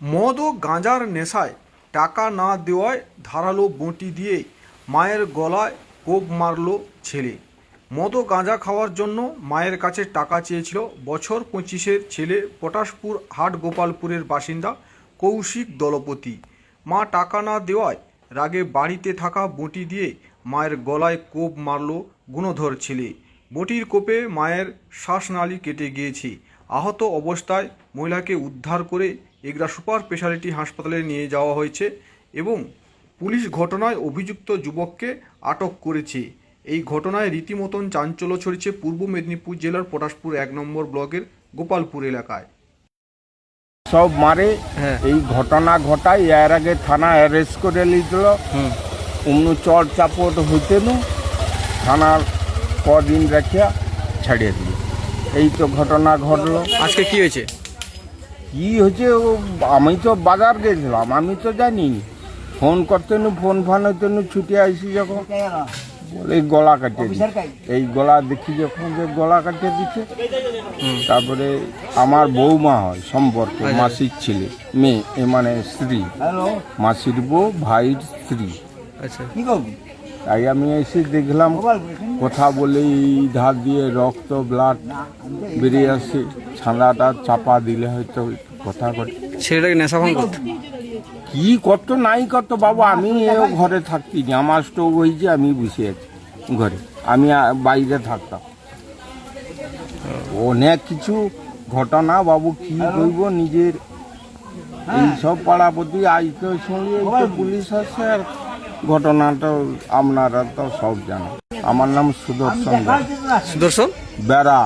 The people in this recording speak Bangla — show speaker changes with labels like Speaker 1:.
Speaker 1: মদ ও গাঁজার নেশায় টাকা না দেওয়ায় ধারালো বঁটি দিয়ে মায়ের গলায় কোপ মারল ছেলে। মদ ও গাঁজা খাওয়ার জন্য মায়ের কাছে টাকা চেয়েছিল বছর 25-এর ছেলে পটাশপুর হাট গোপালপুরের বাসিন্দা কৌশিক দলপতি। মা টাকা না দেওয়ায় রাগে বাড়িতে থাকা বঁটি দিয়ে মায়ের গলায় কোপ মারল গুণধর ছেলে। বঁটির কোপে মায়ের শ্বাসনালী কেটে গিয়েছে। আহত অবস্থায় মহিলাকে উদ্ধার করে এগরা সুপার স্পেশালিটি হাসপাতালে নিয়ে যাওয়া হয়েছে এবং পুলিশ ঘটনায় অভিযুক্ত যুবককে আটক করেছে। এই ঘটনায় রীতিমতন চাঞ্চল্য ছড়িয়েছে পূর্ব মেদিনীপুর জেলার পটাশপুর 1 নম্বর ব্লকের গোপালপুর এলাকায়।
Speaker 2: সব মারে এই ঘটনা ঘটায় এর আগে থানা অ্যারেস্ট করে নিয়েছিল। অন্য চর চাপট হইতে নু থানার কদিন রাখিয়া ছাড়িয়ে দিল। এই তো ঘটনা ঘটলো।
Speaker 3: আজকে কি হয়েছে?
Speaker 2: কি হয়েছে আমি তো বাজার গেছিলাম, আমি তো জানি। ফোন করতে নু ফোন হইতে নু ছুটে আসি যখন বলে গলা কাটিয়ে দিচ্ছে। এই গলা দেখি যখন যে গলা কাটিয়ে দিচ্ছে, তারপরে আমার বৌমা হয় সম্পর্ক, মাসির ছেলে মেয়ে মানে স্ত্রী, মাসির বউ ভাইয়ের স্ত্রী।
Speaker 3: আচ্ছা,
Speaker 2: তাই আমি এসে দেখলাম কথা বলে এই ধার দিয়ে রক্ত ব্লাড বেরিয়ে আসে। ছাঁদাটা চাপা দিলে হয়তো কথা ঘটে।
Speaker 3: ছেলেটাকে নেশা ভাঙ করতো?
Speaker 2: কি করতো নাই করতো বাবু, আমি এও ঘরে থাকতি না। আমার স্টোভ হয়েছে, আমি বসে আছি ঘরে, আমি বাইরে থাকতাম। অনেক কিছু ঘটনা বাবু, কি করবো নিজের এইসব পাড়াপতি। আজ তো শুনলি পুলিশ আসছে, আর ঘটনাটা আপনারা তো সব জানেন। আমার নাম সুদর্শন
Speaker 3: সুদর্শন
Speaker 2: বেড়া।